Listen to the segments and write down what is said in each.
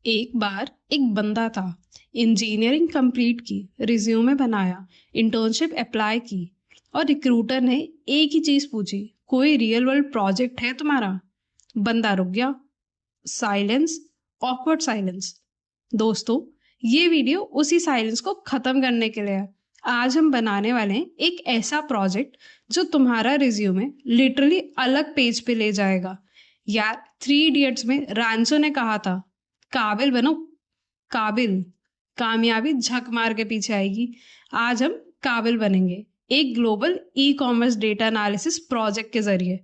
एक बार एक बंदा था। इंजीनियरिंग कंप्लीट की, रिज्यूमे बनाया, इंटर्नशिप अप्लाई की और रिक्रूटर ने एक ही चीज पूछी, कोई रियल वर्ल्ड प्रोजेक्ट है तुम्हारा? बंदा रुक गया। Silence, awkward silence. दोस्तों, ये वीडियो उसी साइलेंस को खत्म करने के लिए है। आज हम बनाने वाले हैं एक ऐसा प्रोजेक्ट जो तुम्हारा रिज्यूमे लिटरली अलग पेज पे ले जाएगा। यार, 3 इडियट्स में रांचो ने कहा था, काबिल बनो काबिल, कामयाबी झक मार के पीछे आएगी। आज हम काबिल बनेंगे एक global e commerce data analysis project के जरिए।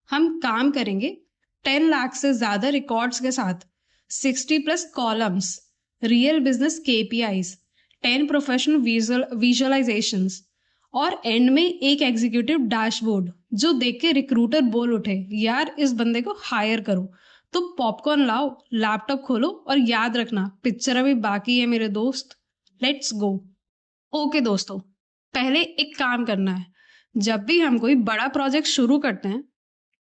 हम काम करेंगे 10 लाख से ज्यादा रिकॉर्ड्स के साथ, 60+ columns, real business KPIs, 10 professional visualisations और एंड में एक एग्जीक्यूटिव डैशबोर्ड जो देख के रिक्रूटर बोल उठे, यार इस बंदे को हायर करो। तो पॉपकॉर्न लाओ, लैपटॉप खोलो और याद रखना, पिक्चर अभी बाकी है मेरे दोस्त। Let's go. ओके दोस्तों, पहले एक काम करना है। जब भी हम कोई बड़ा प्रोजेक्ट शुरू करते हैं,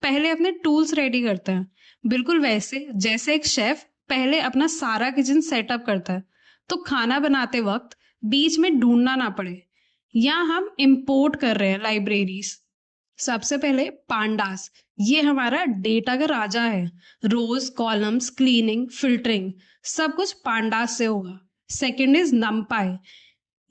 पहले अपने टूल्स रेडी करते हैं, बिल्कुल वैसे जैसे एक शेफ पहले अपना सारा किचन सेटअप करता है, तो खाना बनाते वक्त बीच में ढूंढना ना पड़े। यहाँ हम इंपोर्ट कर रहे हैं लाइब्रेरीज। सबसे पहले पांडास, ये हमारा डेटा का राजा है। रोज, कॉलम्स, क्लीनिंग, फिल्टरिंग सब कुछ पांडास से होगा। सेकंड इज नमपाई,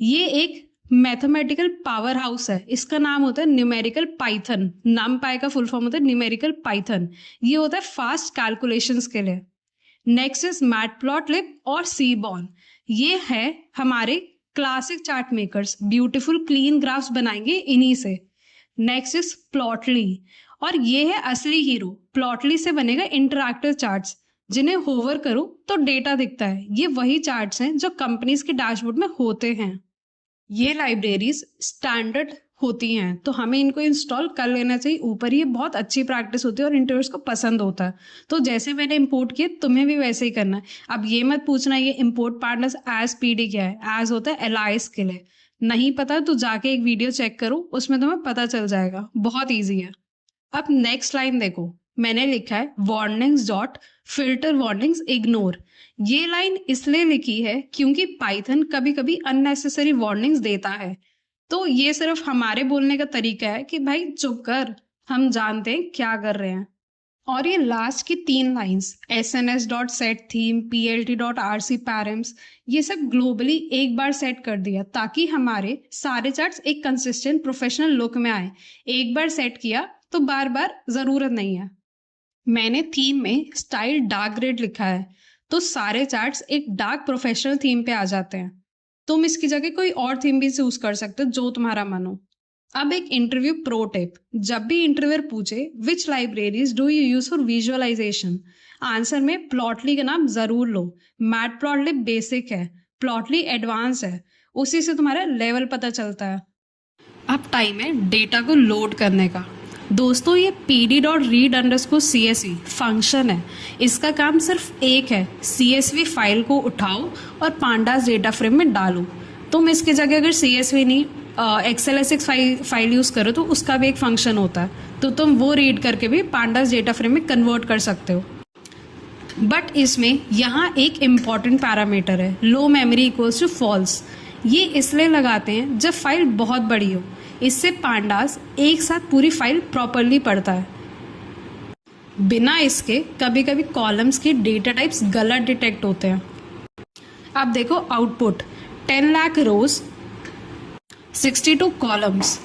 ये एक मैथमेटिकल पावर हाउस है। इसका नाम होता है न्यूमेरिकल पाइथन। नमपाई का फुल फॉर्म होता है न्यूमेरिकल पाइथन। ये होता है फास्ट कैलकुलेशंस के लिए। नेक्स्ट इज मैटप्लॉटलिब और सीबॉर्न, ये है हमारे classic chart makers. Beautiful clean graphs बनाएंगे इन्हीं से। नेक्स्ट इज प्लॉटली, और ये है असली हीरो। प्लॉटली से बनेगा इंटरैक्टिव चार्ट्स, जिन्हें होवर करो तो डेटा दिखता है। ये वही चार्ट्स हैं जो कंपनीज के डैशबोर्ड में होते हैं। ये लाइब्रेरीज स्टैंडर्ड होती हैं, तो हमें इनको इंस्टॉल कर लेना चाहिए ऊपर। ये बहुत अच्छी प्रैक्टिस होती है और इंटरव्यूअर्स को पसंद होता है। तो जैसे मैंने इंपोर्ट किए, तुम्हें भी वैसे ही करना है। अब ये मत पूछना ये इंपोर्ट पार्टनर्स एज पीडी क्या है। एज होता है एलाइस के लिए। नहीं पता तो जाके एक वीडियो चेक करो, उसमें तुम्हें पता चल जाएगा। बहुत ईजी है। अब नेक्स्ट लाइन देखो, मैंने लिखा है warnings dot filter warnings ignore. ये लाइन इसलिए लिखी है क्योंकि पाइथन कभी कभी अननेसेसरी वार्निंग्स देता है। तो ये सिर्फ हमारे बोलने का तरीका है कि भाई चुप कर, हम जानते हैं क्या कर रहे हैं। और ये लास्ट की 3 lines, sns dot set theme, plt dot rc params, ये सब ग्लोबली एक बार सेट कर दिया ताकि हमारे सारे चार्ट्स एक कंसिस्टेंट प्रोफेशनल लुक में आए। एक बार सेट किया तो बार बार जरूरत नहीं है। मैंने थीम में स्टाइल डार्क ग्रेड लिखा है, तो सारे चार्ट्स एक डार्क प्रोफेशनल थीम पे आ जाते हैं। तुम इसकी जगह कोई और थीम भी चूज कर सकते हो जो तुम्हारा मन हो। अब एक इंटरव्यू प्रो टिप, जब भी इंटरव्यूअर पूछे which libraries do you use for visualisation, answer में प्लॉटली का नाम जरूर लो। मैटप्लॉटलिब बेसिक है, प्लॉटली एडवांस है, उसी से तुम्हारा लेवल पता चलता है। अब टाइम है डेटा को लोड करने का। दोस्तों, ये pd.read_csv फंक्शन है। इसका काम सिर्फ एक है, CSV फाइल को उठाओ और पांडास डेटा फ्रेम में डालो। तुम इसकी जगह अगर CSV नहीं XLSX फाइल यूज करो तो उसका भी एक फंक्शन होता है, तो तुम वो रीड करके भी पांडास डेटा फ्रेम में कन्वर्ट कर सकते हो। बट इसमें यहाँ एक इम्पॉर्टेंट पैरामीटर है, लो मेमोरी इक्वल्स टू फॉल्स। ये इसलिए लगाते हैं जब फाइल बहुत बड़ी हो, इससे पांडास एक साथ पूरी फाइल प्रॉपरली पढ़ता है। बिना इसके कभी कभी कॉलम्स के डेटा टाइप्स गलत डिटेक्ट होते हैं। अब देखो आउटपुट, 10 लाख रोज, 62 कॉलम्स।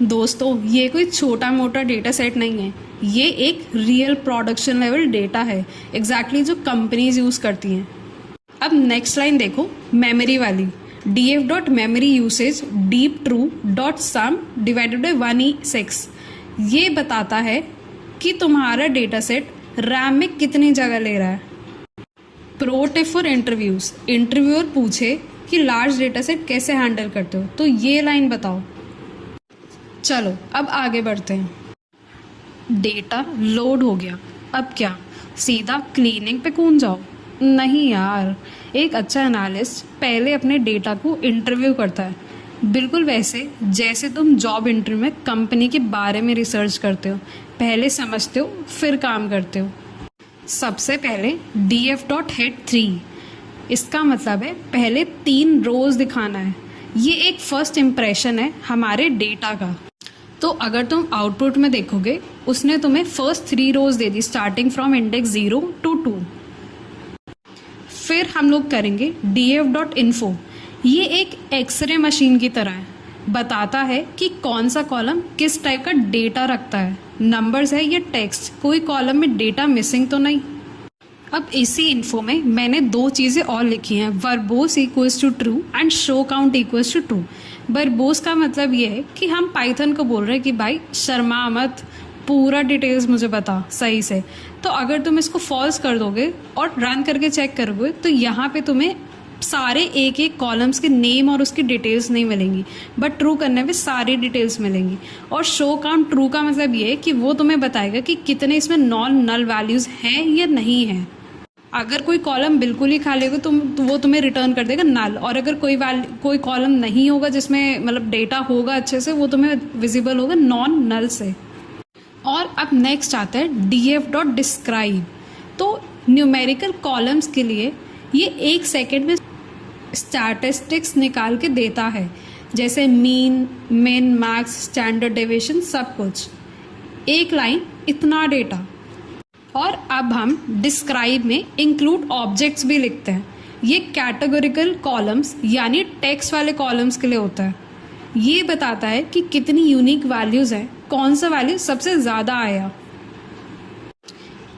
दोस्तों, ये कोई छोटा मोटा डेटा सेट नहीं है, ये एक रियल प्रोडक्शन लेवल डेटा है, एग्जैक्टली जो कंपनीज यूज करती हैं। अब नेक्स्ट लाइन देखो, मेमोरी वाली, df.memory usage deep true dot sum divided by 1e6। ये बताता है कि तुम्हारा डेटा सेट रैम में कितनी जगह ले रहा है। Pro tip for interviews, interviewer पूछे कि लार्ज डेटा सेट कैसे हैंडल करते हो, तो ये लाइन बताओ। चलो अब आगे बढ़ते हैं। डेटा लोड हो गया, अब क्या सीधा क्लीनिंग पे कूद जाओ? नहीं यार, एक अच्छा एनालिस्ट पहले अपने डेटा को इंटरव्यू करता है, बिल्कुल वैसे जैसे तुम जॉब इंटरव्यू में कंपनी के बारे में रिसर्च करते हो। पहले समझते हो फिर काम करते हो। सबसे पहले df डॉट हेड 3, इसका मतलब है पहले 3 रोज दिखाना है। ये एक फर्स्ट इम्प्रेशन है हमारे डेटा का। तो अगर तुम आउटपुट में देखोगे उसने तुम्हें फर्स्ट 3 रोज दे दी स्टार्टिंग फ्रॉम इंडेक्स 0 to 2। फिर हम लोग करेंगे df.info। ये एक एक्सरे मशीन की तरह है, बताता है कि कौन सा कॉलम किस टाइप का डेटा रखता है। नंबर्स है या टेक्स्ट, कोई कॉलम में डेटा मिसिंग तो नहीं। अब इसी इन्फो में मैंने 2 चीज़ें और लिखी हैं, verbose equals to true and show count equals to true. Verbose का मतलब ये है कि हम पाइथन को बोल रहे हैं कि भाई शर्मा मत, पूरा डिटेल्स मुझे बता सही से। तो अगर तुम इसको फॉल्स कर दोगे और रन करके चेक करोगे तो यहाँ पे तुम्हें सारे एक एक कॉलम्स के नेम और उसकी डिटेल्स नहीं मिलेंगी, बट ट्रू करने पे सारी डिटेल्स मिलेंगी। और शो काउंट ट्रू का मतलब ये है कि वो तुम्हें बताएगा कि कितने इसमें नॉन नल वैल्यूज़ हैं या नहीं हैं। अगर कोई कॉलम बिल्कुल ही खाली होगा तो वो तुम्हें रिटर्न कर देगा नल, और अगर कोई कॉलम नहीं होगा जिसमें मतलब डेटा होगा अच्छे से, वो तुम्हें विजिबल होगा नॉन नल से। और अब नेक्स्ट आता है df.describe। तो न्यूमेरिकल कॉलम्स के लिए ये 1 सेकेंड में स्टैटिस्टिक्स निकाल के देता है, जैसे मीन, मिन, मैक्स, स्टैंडर्ड डेविएशन, सब कुछ। एक लाइन इतना डेटा। और अब हम डिस्क्राइब में इंक्लूड ऑब्जेक्ट्स भी लिखते हैं। ये कैटेगोरिकल कॉलम्स यानी टेक्स्ट वाले कॉलम्स के लिए होता है। ये बताता है कि कितनी यूनिक वैल्यूज़ हैं, कौन सा वैल्यू सबसे ज़्यादा आया।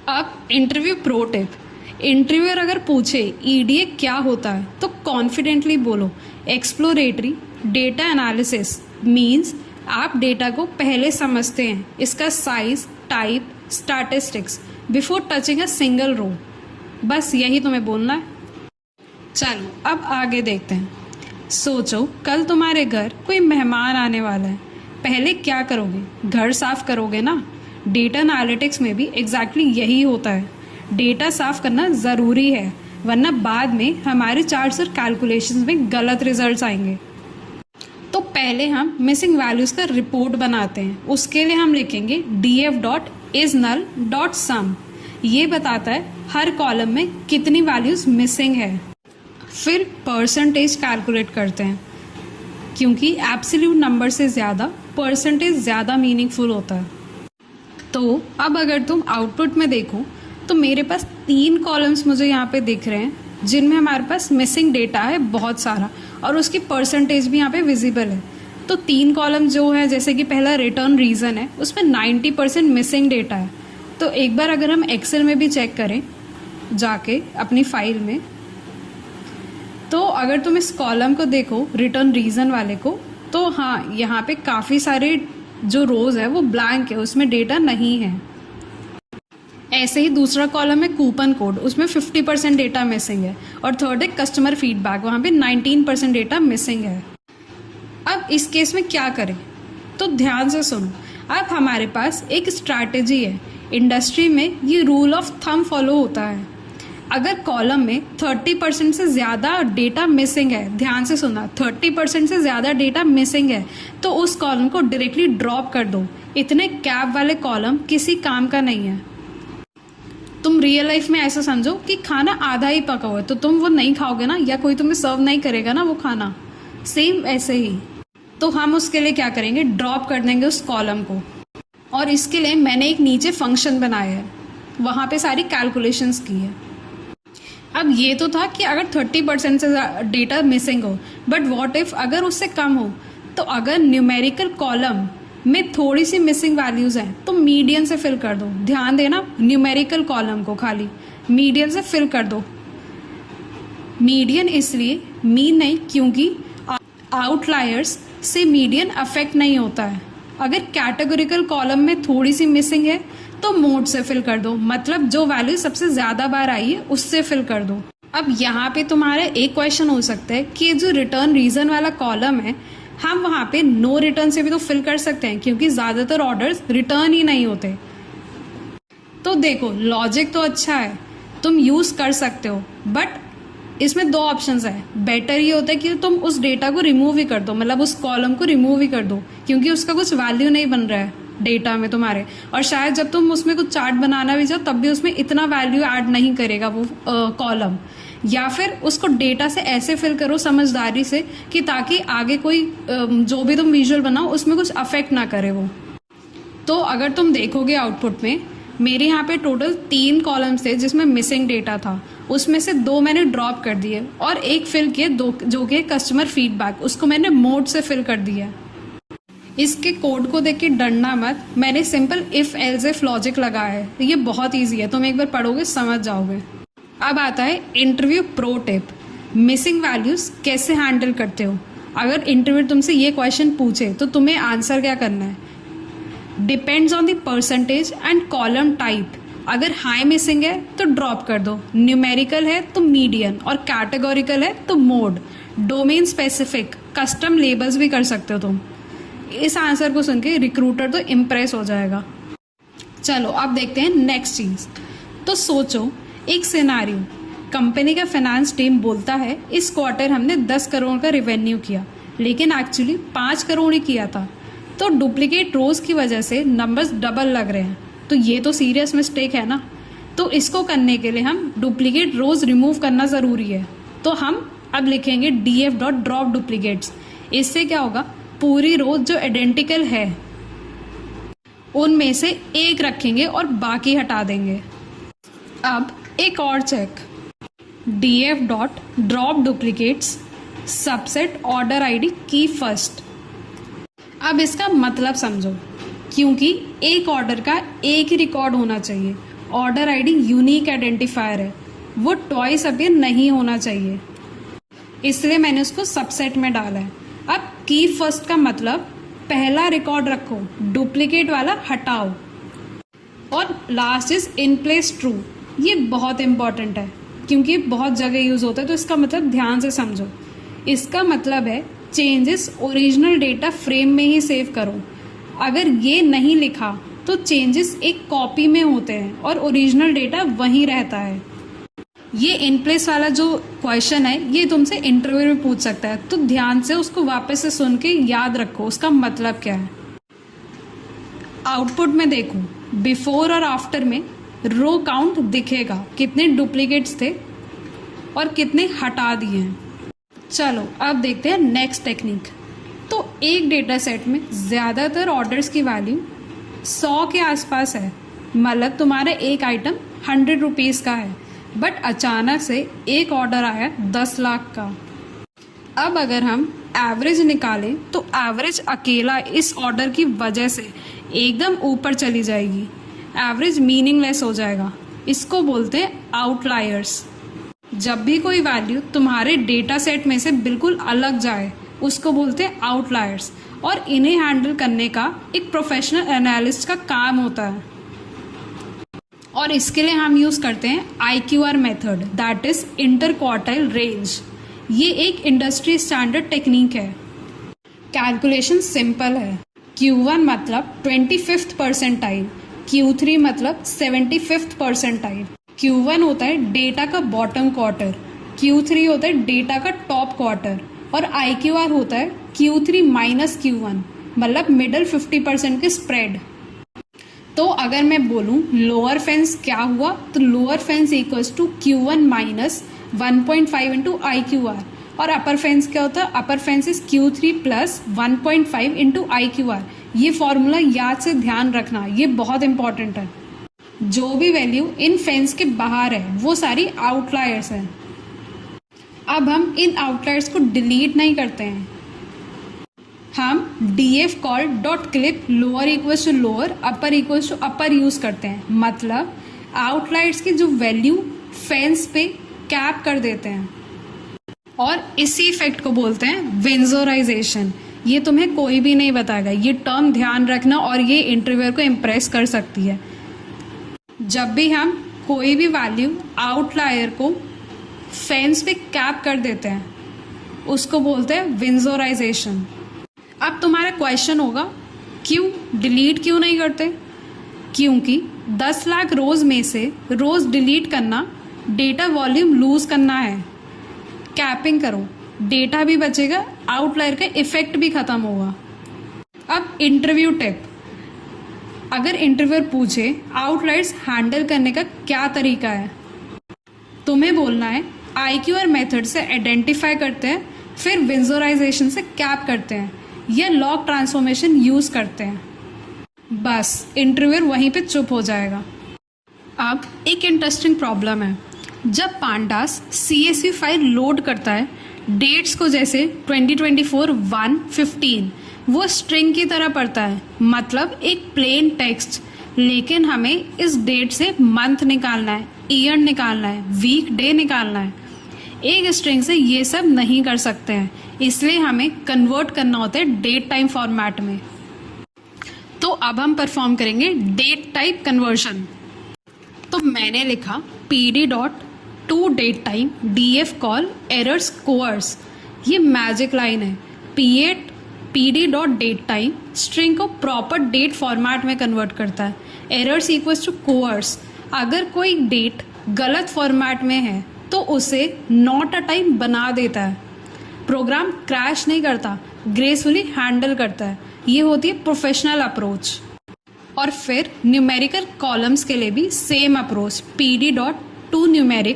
अब इंटरव्यू प्रो टिप। इंटरव्यूअर अगर पूछे ईडीए क्या होता है तो कॉन्फिडेंटली बोलो एक्सप्लोरेटरी डेटा एनालिसिस मीन्स आप डेटा को पहले समझते हैं, इसका size, type, statistics before touching a single row. बस यही तुम्हें बोलना है। चलो अब आगे देखते हैं। सोचो कल तुम्हारे घर कोई मेहमान आने वाला है, पहले क्या करोगे? घर साफ करोगे ना। डेटा एनालिटिक्स में भी एग्जैक्टली यही होता है। डेटा साफ करना ज़रूरी है, वरना बाद में हमारे चार्ट्स और कैलकुलेशंस में गलत रिजल्ट्स आएंगे। तो पहले हम मिसिंग वैल्यूज़ का रिपोर्ट बनाते हैं। उसके लिए हम लिखेंगे df.isNull.sum। ये बताता है हर कॉलम में कितनी वैल्यूज़ मिसिंग है। फिर परसेंटेज कैलकुलेट करते हैं, क्योंकि एब्सोल्यूट नंबर से ज़्यादा परसेंटेज ज़्यादा मीनिंगफुल होता है। तो अब अगर तुम आउटपुट में देखो तो मेरे पास 3 कॉलम्स मुझे यहाँ पे दिख रहे हैं जिनमें हमारे पास मिसिंग डेटा है बहुत सारा, और उसकी परसेंटेज भी यहाँ पे विजिबल है। तो 3 कॉलम जो है, जैसे कि पहला रिटर्न रीज़न है, उसमें 90% मिसिंग डेटा है। तो एक बार अगर हम एक्सेल में भी चेक करें जाके अपनी फाइल में, तो अगर तुम इस कॉलम को देखो रिटर्न रीज़न वाले को, तो हाँ यहाँ पे काफ़ी सारे जो रोज़ है वो ब्लैंक है, उसमें डेटा नहीं है। ऐसे ही दूसरा कॉलम है कूपन कोड, उसमें 50% डेटा मिसिंग है। और थर्ड है कस्टमर फीडबैक, वहाँ पे 19% डेटा मिसिंग है। अब इस केस में क्या करें? तो ध्यान से सुनो। अब हमारे पास एक स्ट्रैटेजी है। इंडस्ट्री में ये रूल ऑफ थंब फॉलो होता है। अगर कॉलम में 30% से ज़्यादा डेटा मिसिंग है, ध्यान से सुना, 30% से ज़्यादा डेटा मिसिंग है, तो उस कॉलम को डायरेक्टली ड्रॉप कर दो। इतने कैप वाले कॉलम किसी काम का नहीं है। तुम रियल लाइफ में ऐसा समझो कि खाना आधा ही पका हुआ है, तो तुम वो नहीं खाओगे ना, या कोई तुम्हें सर्व नहीं करेगा ना वो खाना। सेम ऐसे ही। तो हम उसके लिए क्या करेंगे? ड्रॉप कर देंगे उस कॉलम को। और इसके लिए मैंने एक नीचे फंक्शन बनाया है, वहाँ पे सारी कैलकुलेशंस की है। अब ये तो था कि अगर 30% से डेटा मिसिंग हो, बट व्हाट इफ़ अगर उससे कम हो? तो अगर न्यूमेरिकल कॉलम में थोड़ी सी मिसिंग वैल्यूज़ हैं तो मीडियन से फिल कर दो। ध्यान देना, न्यूमेरिकल कॉलम को खाली मीडियन से फिल कर दो। मीडियन इसलिए मीन नहीं, क्योंकि आउटलायर्स से मीडियन अफेक्ट नहीं होता है। अगर कैटेगोरिकल कॉलम में थोड़ी सी मिसिंग है तो मोड से फिल कर दो, मतलब जो वैल्यू सबसे ज़्यादा बार आई है उससे फिल कर दो। अब यहाँ पे तुम्हारा एक क्वेश्चन हो सकता है कि जो रिटर्न रीज़न वाला कॉलम है, हम वहाँ पे नो रिटर्न से भी तो फिल कर सकते हैं, क्योंकि ज़्यादातर ऑर्डर्स रिटर्न ही नहीं होते। तो देखो, लॉजिक तो अच्छा है, तुम यूज़ कर सकते हो, बट इसमें 2 ऑप्शंस है। बेटर ये होता है कि तुम उस डेटा को रिमूव ही कर दो, मतलब उस कॉलम को रिमूव ही कर दो, क्योंकि उसका कुछ वैल्यू नहीं बन रहा है। डेटा में तुम्हारे, और शायद जब तुम उसमें कुछ चार्ट बनाना भी चाहो तब भी उसमें इतना वैल्यू ऐड नहीं करेगा वो कॉलम। या फिर उसको डेटा से ऐसे फिल करो समझदारी से कि ताकि आगे कोई जो भी तुम विजुअल बनाओ उसमें कुछ अफेक्ट ना करे वो। तो अगर तुम देखोगे आउटपुट में, मेरे यहाँ पे टोटल 3 कॉलम्स थे जिसमें मिसिंग डेटा था, उसमें से 2 मैंने ड्रॉप कर दिए और एक फिल किए जो कि कस्टमर फीडबैक, उसको मैंने मोड से फिल कर दिया। इसके कोड को देख के डरना मत, मैंने simple if else if logic लगाया है, ये बहुत ईजी है, तुम एक बार पढ़ोगे समझ जाओगे। अब आता है interview pro tip, missing values कैसे हैंडल करते हो। अगर इंटरव्यू तुमसे ये क्वेश्चन पूछे तो तुम्हें आंसर क्या करना है, depends on the percentage and column type. अगर हाई मिसिंग है तो ड्रॉप कर दो, न्यूमेरिकल है तो मीडियन, और कैटेगोरिकल है तो mode, domain specific, custom labels भी कर सकते हो तुम। इस आंसर को सुन के रिक्रूटर तो इम्प्रेस हो जाएगा। चलो अब देखते हैं नेक्स्ट चीज़। तो सोचो एक सिनेरियो, कंपनी का फाइनेंस टीम बोलता है इस क्वार्टर हमने 10 करोड़ का रेवेन्यू किया, लेकिन एक्चुअली 5 करोड़ ही किया था। तो डुप्लीकेट रोज की वजह से नंबर्स डबल लग रहे हैं, तो ये तो सीरियस मिस्टेक है ना। तो इसको करने के लिए हम डुप्लीकेट रोज रिमूव करना ज़रूरी है। तो हम अब लिखेंगे df.drop duplicates। इससे क्या होगा, पूरी रोज जो आइडेंटिकल है उनमें से एक रखेंगे और बाकी हटा देंगे। अब एक और check, df.drop duplicates subset order ID की फर्स्ट। अब इसका मतलब समझो, क्योंकि एक ऑर्डर का एक ही रिकॉर्ड होना चाहिए, ऑर्डर आईडी यूनिक आइडेंटिफायर है, वो ट्वाइस अपीयर नहीं होना चाहिए, इसलिए मैंने उसको सबसेट में डाला है। अब की फर्स्ट का मतलब पहला रिकॉर्ड रखो, डुप्लीकेट वाला हटाओ, और last is in place true. ये बहुत इंपॉर्टेंट है क्योंकि बहुत जगह यूज़ होता है, तो इसका मतलब ध्यान से समझो। इसका मतलब है चेंजेस ओरिजिनल डेटा फ्रेम में ही सेव करो। अगर ये नहीं लिखा तो चेंजेस एक कॉपी में होते हैं और ओरिजिनल डेटा वहीं रहता है। ये इन प्लेस वाला जो क्वेश्चन है ये तुमसे इंटरव्यू में पूछ सकता है, तो ध्यान से उसको वापस से सुन के याद रखो उसका मतलब क्या है। आउटपुट में देखो, बिफोर और आफ्टर में रो काउंट दिखेगा, कितने डुप्लीकेट्स थे और कितने हटा दिए हैं। चलो अब देखते हैं नेक्स्ट टेक्निक। तो एक डेटा सेट में ज़्यादातर ऑर्डर्स की वैल्यू 100 के आसपास है, मतलब तुम्हारा एक आइटम 100 रुपीज़ का है, बट अचानक से एक ऑर्डर आया 10 लाख का। अब अगर हम एवरेज निकालें तो एवरेज अकेला इस ऑर्डर की वजह से एकदम ऊपर चली जाएगी, एवरेज मीनिंगलेस हो जाएगा। इसको बोलते हैं आउटलायर्स। जब भी कोई वैल्यू तुम्हारे डेटा सेट में से बिल्कुल अलग जाए उसको बोलते हैं आउटलायर्स, और इन्हें हैंडल करने का एक प्रोफेशनल एनालिस्ट का काम होता है। और इसके लिए हम यूज़ करते हैं IQR method, that is inter quartile range. ये एक इंडस्ट्री स्टैंडर्ड टेक्निक है। कैलकुलेशन सिंपल है, Q1 मतलब 25th परसेंटाइल, Q3 मतलब 75th परसेंटाइल। Q1 होता है डेटा का बॉटम क्वार्टर, Q3 होता है डेटा का टॉप क्वार्टर, और IQR होता है Q3 माइनस Q1, मतलब मिडल 50% के स्प्रेड। तो अगर मैं बोलूँ लोअर फेंस क्या हुआ, तो lower fence equals to Q1 minus 1.5 into IQR, और अपर फेंस क्या होता है, upper fence is Q3 plus 1.5 into IQR। ये फॉर्मूला याद से ध्यान रखना, ये बहुत इंपॉर्टेंट है। जो भी वैल्यू इन फेंस के बाहर है वो सारी आउटलायर्स हैं। अब हम इन आउटलायर्स को डिलीट नहीं करते हैं, हम df col dot clip lower equals to lower, upper equals to upper use करते हैं। मतलब आउटलायर्स की जो वैल्यू फेंस पे कैप कर देते हैं, और इसी इफेक्ट को बोलते हैं विंजोराइजेशन। ये तुम्हें कोई भी नहीं बताएगा, ये टर्म ध्यान रखना, और ये इंटरव्यूअर को इम्प्रेस कर सकती है। जब भी हम कोई भी वैल्यू आउटलायर को फेंस पे कैप कर देते हैं उसको बोलते हैं विंजोराइजेशन। अब तुम्हारा क्वेश्चन होगा क्यों डिलीट क्यों नहीं करते? क्योंकि 10 लाख रोज में से रोज डिलीट करना डेटा वॉल्यूम लूज करना है। कैपिंग करो, डेटा भी बचेगा, आउटलायर का इफेक्ट भी खत्म होगा। अब इंटरव्यू टिप, अगर इंटरव्यूअर पूछे आउटलायर्स हैंडल करने का क्या तरीका है, तुम्हें बोलना है IQ और मेथड से आइडेंटिफाई करते हैं, फिर विजुअलाइजेशन से कैप करते हैं या लॉग ट्रांसफॉर्मेशन यूज़ करते हैं। बस इंटरव्यूअर वहीं पे चुप हो जाएगा। अब एक इंटरेस्टिंग प्रॉब्लम है। जब पांडास CSV फाइल लोड करता है, डेट्स को जैसे 2024-1-15 वो स्ट्रिंग की तरह पढ़ता है, मतलब एक प्लेन टेक्स्ट। लेकिन हमें इस डेट से मंथ निकालना है, ईयर निकालना है, वीक डे निकालना है। एक स्ट्रिंग से ये सब नहीं कर सकते हैं, इसलिए हमें कन्वर्ट करना होता है डेट टाइम फॉर्मेट में। तो अब हम परफॉर्म करेंगे डेट टाइप कन्वर्जन। तो मैंने लिखा pd.toDateTime df col errors coerce. ये मैजिक लाइन है। pd.datetime स्ट्रिंग को प्रॉपर डेट फॉर्मेट में कन्वर्ट करता है। Errors equals to coerce. अगर कोई डेट गलत फॉर्मेट में है तो उसे नॉट अ टाइम बना देता है। प्रोग्राम क्रैश नहीं करता, ग्रेसफुली हैंडल करता है। ये होती है प्रोफेशनल अप्रोच। और फिर न्यूमेरिकल कॉलम्स के लिए भी same approach, pd.toNumeric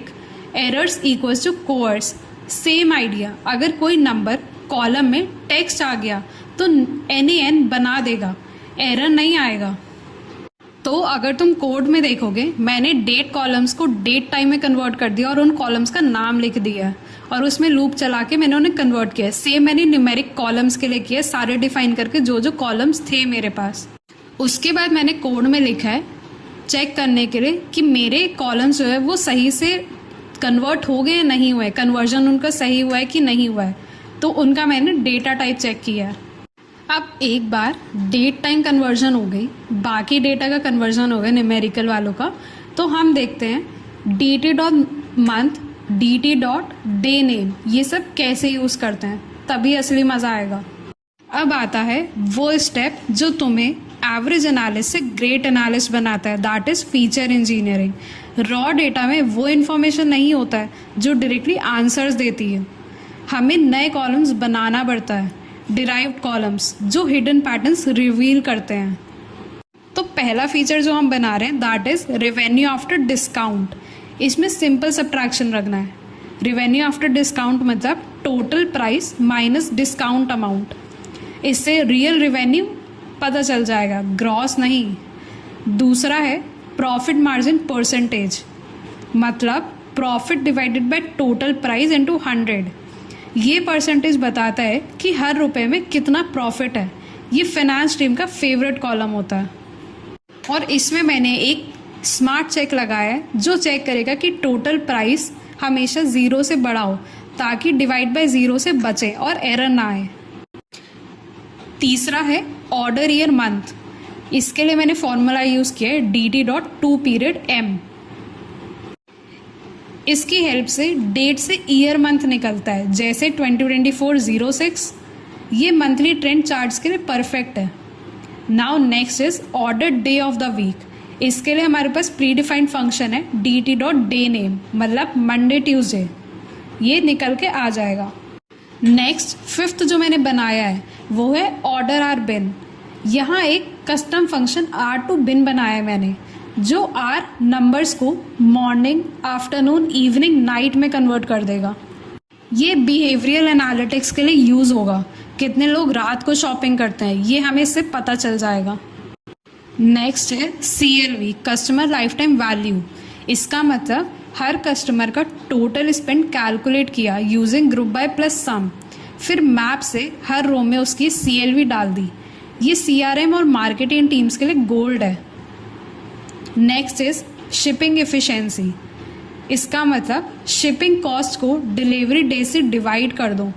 errors equals to coerce. Same idea. अगर कोई नंबर कॉलम में टेक्स्ट आ गया तो NaN बना देगा, एरर नहीं आएगा। तो अगर तुम कोड में देखोगे, मैंने डेट कॉलम्स को डेट टाइम में कन्वर्ट कर दिया और उन कॉलम्स का नाम लिख दिया है और उसमें लूप चला के मैंने उन्हें कन्वर्ट किया। सेम मैंने न्यूमेरिक कॉलम्स के लिए किया, सारे डिफाइन करके जो जो कॉलम्स थे मेरे पास। उसके बाद मैंने कोड में लिखा है चेक करने के लिए कि मेरे कॉलम्स जो है वो सही से कन्वर्ट हो गए या नहीं हुए, कन्वर्जन उनका सही हुआ है कि नहीं हुआ है। तो उनका मैंने डेटा टाइप चेक किया है। अब एक बार डेट टाइम कन्वर्जन हो गई, बाकी डेटा का कन्वर्जन हो गया न्यूमेरिकल वालों का, तो हम देखते हैं dt.month, dt.dayName ये सब कैसे यूज़ करते हैं, तभी असली मज़ा आएगा। अब आता है वो स्टेप जो तुम्हें एवरेज एनालिस्ट से ग्रेट एनालिस्ट बनाता है, that is feature engineering. Raw data में वो इन्फॉर्मेशन नहीं होता है जो डायरेक्टली आंसर्स देती है। हमें नए कॉलम्स बनाना पड़ता है, डिराइव्ड कॉलम्स जो हिडन पैटर्न्स रिवील करते हैं। तो पहला फीचर जो हम बना रहे हैं that is revenue after discount. इसमें सिंपल सब्ट्रैक्शन रखना है। रेवेन्यू आफ्टर डिस्काउंट मतलब total price minus discount amount. इससे रियल रेवेन्यू पता चल जाएगा, ग्रॉस नहीं। दूसरा है प्रॉफिट मार्जिन परसेंटेज, मतलब profit divided by total price into 100। ये परसेंटेज बताता है कि हर रुपए में कितना प्रॉफिट है। ये फाइनेंस टीम का फेवरेट कॉलम होता है। और इसमें मैंने एक स्मार्ट चेक लगाया है जो चेक करेगा कि टोटल प्राइस हमेशा 0 से बड़ा हो, ताकि डिवाइड बाय 0 से बचे और एरर ना आए। तीसरा है ऑर्डर ईयर मंथ। इसके लिए मैंने फॉर्मूला यूज़ किया है dt.toPeriodM। इसकी हेल्प से डेट से ईयर मंथ निकलता है, जैसे 2024-06। ये मंथली ट्रेंड चार्ट्स के लिए परफेक्ट है। Now next is order day of the week. इसके लिए हमारे पास प्री डिफाइंड फंक्शन है dt.dayName, मतलब मंडे ट्यूसडे। ये निकल के आ जाएगा। नेक्स्ट फिफ्थ जो मैंने बनाया है वो है ऑर्डर आर बिन। यहाँ एक कस्टम फंक्शन R2bin बनाया है मैंने, जो R नंबर्स को मॉर्निंग, आफ्टरनून, इवनिंग, नाइट में कन्वर्ट कर देगा। ये बिहेवियरल एनालिटिक्स के लिए यूज़ होगा। कितने लोग रात को शॉपिंग करते हैं ये हमें इससे पता चल जाएगा। नेक्स्ट है CLV, customer life time value. इसका मतलब हर कस्टमर का टोटल स्पेंड कैलकुलेट किया यूजिंग ग्रुप बाय प्लस सम, फिर मैप से हर रो में उसकी CLV डाल दी। ये CRM और मार्केटिंग टीम्स के लिए गोल्ड है। Next is shipping efficiency. इसका मतलब शिपिंग कॉस्ट को डिलीवरी डे से डिवाइड कर दो।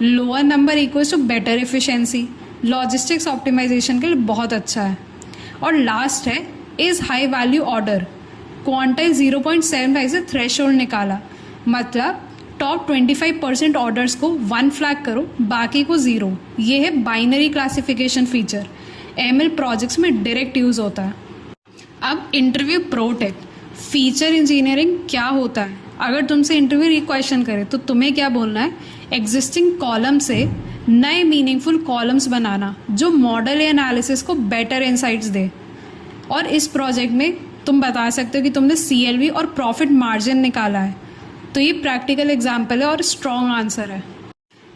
Lower number equals to better efficiency. Logistics optimisation के लिए बहुत अच्छा है। और लास्ट है is high value order. Quantile 0.75 से थ्रेशोल्ड निकाला, मतलब टॉप 25% ऑर्डर्स को 1 फ्लैग करो, बाकी को 0। ये है binary classification feature. ML projects में डायरेक्ट यूज़ होता है। अब interview pro tip, feature engineering क्या होता है। अगर तुमसे इंटरव्यू ये क्वेश्चन करे तो तुम्हें क्या बोलना है, एग्जिस्टिंग कॉलम से नए मीनिंगफुल कॉलम्स बनाना जो मॉडल या एनालिसिस को बेटर इंसाइट्स दे। और इस प्रोजेक्ट में तुम बता सकते हो कि तुमने CLV और प्रॉफिट मार्जिन निकाला है। तो ये प्रैक्टिकल एग्जाम्पल है और स्ट्रॉन्ग आंसर है।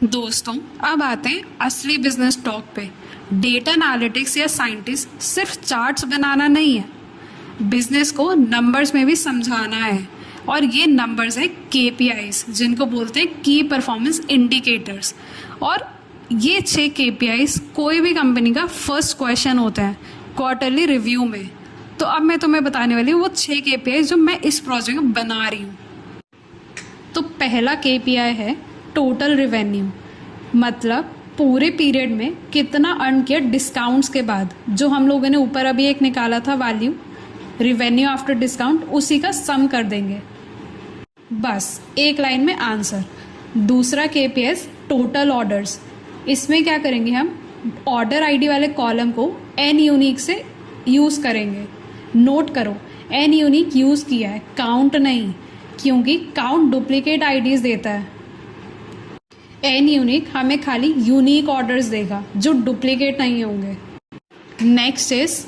दोस्तों अब आते हैं असली बिजनेस टॉक पे। डेटा एनालिटिक्स या साइंटिस्ट सिर्फ चार्ट्स बनाना नहीं है, बिजनेस को नंबर्स में भी समझाना है। और ये नंबर्स है KPIs, जिनको बोलते हैं की परफॉर्मेंस इंडिकेटर्स। और ये 6 KPIs कोई भी कंपनी का फर्स्ट क्वेश्चन होता है क्वार्टरली रिव्यू में। तो अब मैं तुम्हें बताने वाली हूँ वो 6 KPIs जो मैं इस प्रोजेक्ट में बना रही हूँ। तो पहला KPI है टोटल रिवेन्यू, मतलब पूरे पीरियड में कितना अर्न किया डिस्काउंट्स के बाद। जो हम लोगों ने ऊपर अभी एक निकाला था वैल्यू, रिवेन्यू आफ्टर डिस्काउंट, उसी का सम कर देंगे, बस एक लाइन में आंसर। दूसरा KPI टोटल ऑर्डर्स। इसमें क्या करेंगे हम, ऑर्डर आईडी वाले कॉलम को N यूनिक से यूज़ करेंगे। नोट करो N यूनिक यूज़ किया है, काउंट नहीं, क्योंकि काउंट डुप्लीकेट आईडीज देता है। N यूनिक हमें खाली यूनिक ऑर्डर्स देगा जो डुप्लीकेट नहीं होंगे। Next is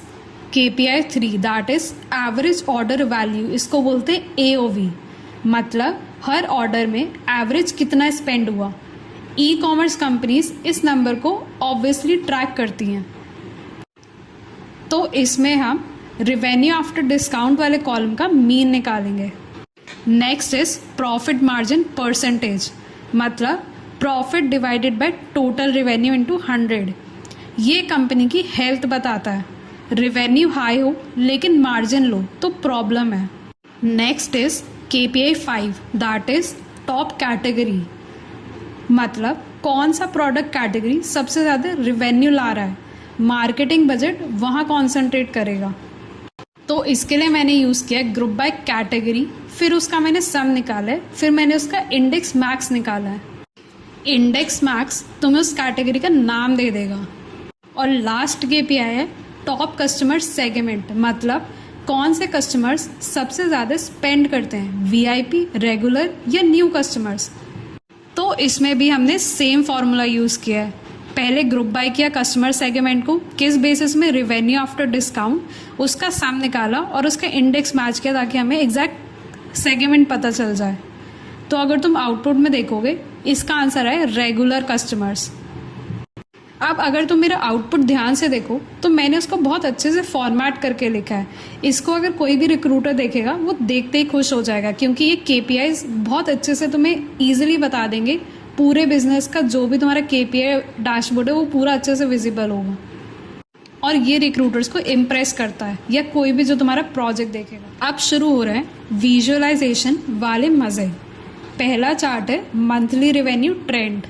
KPI 3, that is average order value. इसको बोलते हैं AOV, मतलब हर ऑर्डर में एवरेज कितना स्पेंड हुआ। ई-कॉमर्स कंपनीज इस नंबर को ऑब्वियसली ट्रैक करती हैं। तो इसमें हम रिवेन्यू आफ्टर डिस्काउंट वाले कॉलम का मीन निकालेंगे। Next is profit margin percentage, मतलब profit divided by total revenue into 100। ये कंपनी की हेल्थ बताता है। रिवेन्यू हाई हो लेकिन मार्जिन लो तो प्रॉब्लम है। Next is KPI 5, that is top category, मतलब कौन सा प्रोडक्ट कैटेगरी सबसे ज़्यादा रिवेन्यू ला रहा है, मार्केटिंग बजट वहाँ कॉन्सेंट्रेट करेगा। तो इसके लिए मैंने यूज़ किया ग्रुप बाय कैटेगरी, फिर उसका मैंने सम निकाला है, फिर मैंने उसका इंडेक्स मैक्स निकाला है। इंडेक्स मैक्स तुम्हें उस कैटेगरी का नाम दे देगा। और लास्ट KPI है टॉप कस्टमर सेगमेंट, मतलब कौन से कस्टमर्स सबसे ज़्यादा स्पेंड करते हैं, VIP, रेगुलर या न्यू कस्टमर्स। तो इसमें भी हमने सेम फार्मूला यूज़ किया है। पहले ग्रुप बाय किया कस्टमर सेगमेंट को, किस बेसिस में, रिवेन्यू आफ्टर डिस्काउंट, उसका सम निकाला और उसका इंडेक्स मैच किया ताकि हमें एग्जैक्ट सेगमेंट पता चल जाए। तो अगर तुम आउटपुट में देखोगे इसका आंसर है रेगुलर कस्टमर्स। अब अगर तुम मेरा आउटपुट ध्यान से देखो तो मैंने उसको बहुत अच्छे से फॉर्मेट करके लिखा है। इसको अगर कोई भी रिक्रूटर देखेगा वो देखते ही खुश हो जाएगा, क्योंकि ये KPIs बहुत अच्छे से तुम्हें ईजिली बता देंगे। पूरे बिजनेस का जो भी तुम्हारा KPI डैशबोर्ड है वो पूरा अच्छे से विजिबल होगा, और ये रिक्रूटर्स को इम्प्रेस करता है, या कोई भी जो तुम्हारा प्रोजेक्ट देखेगा। अब शुरू हो रहे हैं विजुअलाइजेशन वाले मज़े। पहला चार्ट है मंथली रिवेन्यू ट्रेंड।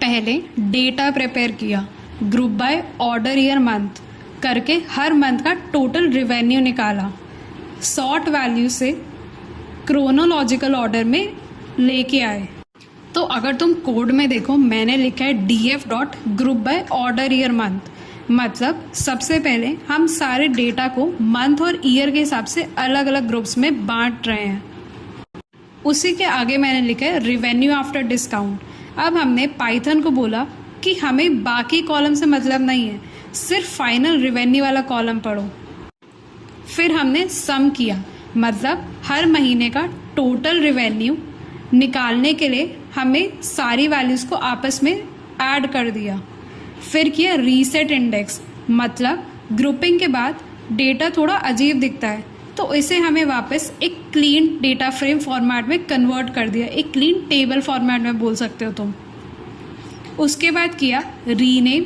पहले डेटा प्रिपेयर किया, group by order year month करके हर मंथ का टोटल रिवेन्यू निकाला। सॉर्ट वैल्यू से क्रोनोलॉजिकल ऑर्डर में लेके आए। तो अगर तुम कोड में देखो मैंने लिखा है DF dot group by order year month, मतलब सबसे पहले हम सारे डेटा को मंथ और ईयर के हिसाब से अलग अलग ग्रुप्स में बांट रहे हैं। उसी के आगे मैंने लिखा है रिवेन्यू आफ्टर डिस्काउंट। अब हमने पाइथन को बोला कि हमें बाकी कॉलम से मतलब नहीं है, सिर्फ फाइनल रिवेन्यू वाला कॉलम पढ़ो। फिर हमने सम किया, मतलब हर महीने का टोटल रिवेन्यू निकालने के लिए हमें सारी वैल्यूज़ को आपस में ऐड कर दिया। फिर किया रीसेट इंडेक्स, मतलब ग्रुपिंग के बाद डेटा थोड़ा अजीब दिखता है तो इसे हमें वापस एक क्लीन डेटा फ्रेम फॉर्मेट में कन्वर्ट कर दिया, एक क्लीन टेबल फॉर्मेट में बोल सकते हो तुम। उसके बाद किया rename